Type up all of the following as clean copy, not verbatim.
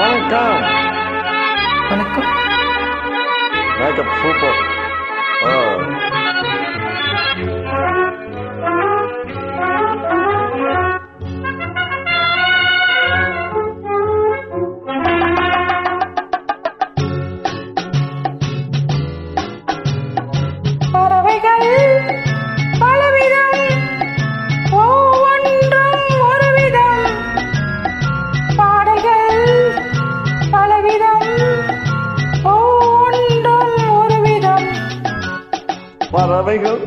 வணக்கம். வணக்கம். Makeup super. பறவைகள் பலவிதம், ஒவ்வொன்றும் ஒரு விதம். பாடைகள் பலவிதம், ஒவ்வொன்றும் ஒரு விதம். பறவைகள்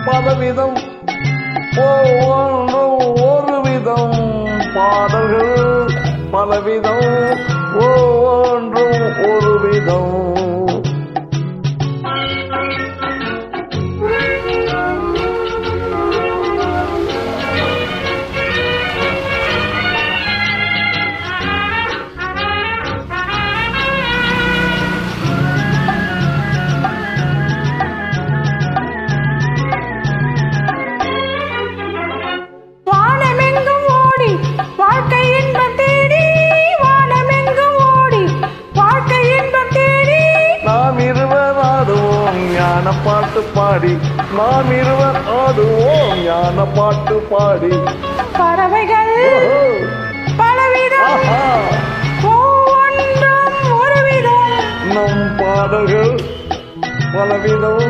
பலவிதம், ஒவ்வொன்றும் ஒரு விதம். பாடல்கள் பலவிதம், ஒவ்வொன்றும் ஒரு விதம். பாட்டு பாடி நாம் இருவர் ஆடுவோம் ஞான பாட்டு பாடி. பறவைகள் பலவிதம், ஒவ்வொன்றும் ஒரு விதம். நம் பாடல்கள் பலவிதம்,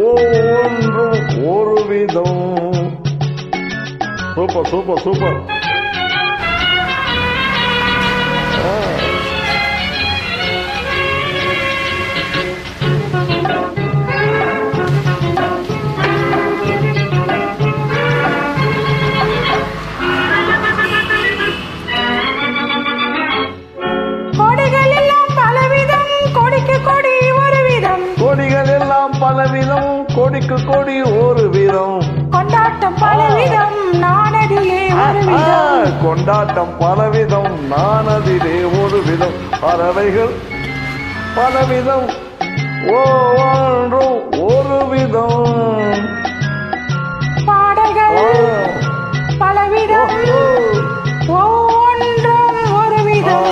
ஒவ்வொன்றும் ஒரு விதம். Super super super. கொடிகள் எல்லாம் பலவிதம், கொடிக்கு கொடி ஒரு விதம். கொண்டாட்டம் பலவிதம், நானதிலே ஒரு விதம். கொண்டாட்டம் பலவிதம், நானதிலே ஒரு விதம். பறவைகள் பலவிதம், ஒவ்வொன்றும் ஒரு விதம். பாடல்கள் பலவிதம், ஒவ்வொன்றும் ஒரு விதம்.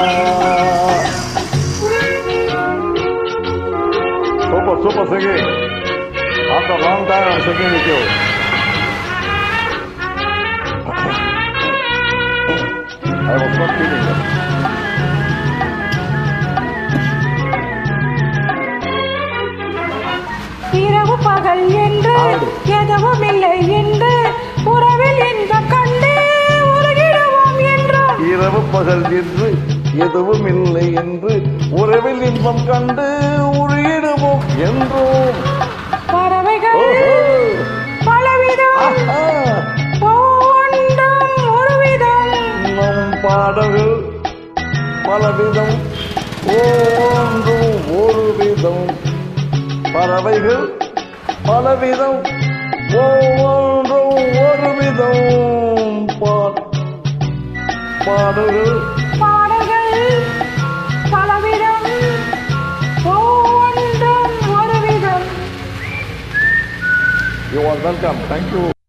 Super, super singing. After a long time, I'm singing with you. I was not feeling it. இரவு பகல் என்று எதுவும் இல்லை என்று உறவில் இன்பம் கண்டு உருகிடுவோம் என்றும். இரவு பகல் என்று எதுவும் இல்லை என்று உறவில் இன்பம் கண்டு உருகிடுவோம் என்றும். பறவைகள் பலவிதம், ஒவ்வொன்றும் ஒரு விதம். நம் பாடல்கள் பலவிதம், ஒவ்வொன்றும் ஒரு விதம். பறவைகள் பலவிதம், ஒவ்வொன்றும் ஒரு விதம். பாடல்கள் பலவிதம், ஒவ்வொன்றும் ஒரு விதம். You are welcome. Thank you.